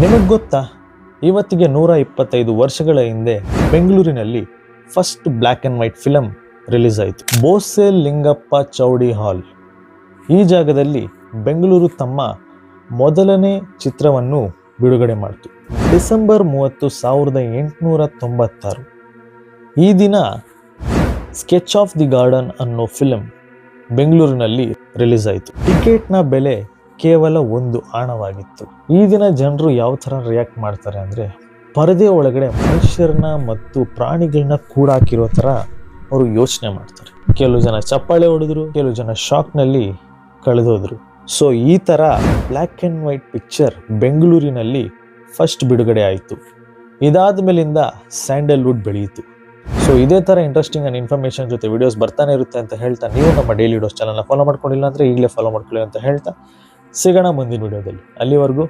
ನಿಮಗೆ ಗೊತ್ತಾ, ಇವತ್ತಿಗೆ 125 ವರ್ಷಗಳ ಹಿಂದೆ ಬೆಂಗಳೂರಿನಲ್ಲಿ first black and white film release ಆಯಿತು. ಬೋಸೆ ಲಿಂಗಪ್ಪ ಚೌಡಿ ಹಾಲ್. ಈ ಜಾಗದಲ್ಲಿ ಬೆಂಗಳೂರು ತಮ್ಮ ಮೊದಲನೇ ಚಿತ್ರವನ್ನು ಬಿಡುಗಡೆ ಮಾಡಿತು. ಡಿಸೆಂಬರ್ 30, 1896. ಈ ದಿನ ಸ್ಕೆಚ್ ಆಫ್ ದಿ ಗಾರ್ಡನ್ ಅನ್ನೋ ಫಿಲಮ್ ಬೆಂಗಳೂರಿನಲ್ಲಿ ರಿಲೀಸ್ ಆಯಿತು. ಟಿಕೆಟ್ನ ಬೆಲೆ ಕೇವಲ 1 ಆಣವಾಗಿತ್ತು. ಈ ದಿನ ಜನರು ಯಾವ ಥರ ರಿಯಾಕ್ಟ್ ಮಾಡ್ತಾರೆ ಅಂದರೆ, ಪರದೆ ಒಳಗಡೆ ಮನುಷ್ಯರನ್ನ ಮತ್ತು ಪ್ರಾಣಿಗಳನ್ನ ಕೂಡಾಕಿರೋ ಥರ ಅವರು ಯೋಚನೆ ಮಾಡ್ತಾರೆ. ಕೆಲವು ಜನ ಚಪ್ಪಾಳೆ ಹೊಡೆದ್ರು, ಕೆಲವು ಜನ ಶಾಕ್ನಲ್ಲಿ ಕಳೆದೋದ್ರು. ಸೊ ಈ ಥರ ಬ್ಲ್ಯಾಕ್ ಆ್ಯಂಡ್ ವೈಟ್ ಪಿಕ್ಚರ್ ಬೆಂಗಳೂರಿನಲ್ಲಿ ಫಸ್ಟ್ ಬಿಡುಗಡೆ ಆಯಿತು. ಇದಾದ ಮೇಲಿಂದ ಸ್ಯಾಂಡಲ್ವುಡ್ ಬೆಳೆಯಿತು. ಸೊ ಇದೇ ಥರ ಇಂಟ್ರೆಸ್ಟಿಂಗ್ ಆ್ಯಂಡ್ ಇನ್ಫಾರ್ಮೇಷನ್ ಜೊತೆ ವಿಡಿಯೋಸ್ ಬರ್ತಾನೆ ಇರುತ್ತೆ ಅಂತ ಹೇಳ್ತಾ, ನೀವು ನಮ್ಮ ಡೈಲಿ ವಿಡಿಯೋಸ್ ಚಾನಲ್ನ ಫಾಲೋ ಮಾಡ್ಕೊಂಡಿಲ್ಲ ಅಂದರೆ ಈಗಲೇ ಫಾಲೋ ಮಾಡ್ಕೊಳ್ಳಿ ಅಂತ ಹೇಳ್ತಾ ಸಿಗೋಣ ಮುಂದಿನ ವಿಡಿಯೋದಲ್ಲಿ. ಅಲ್ಲಿವರೆಗೂ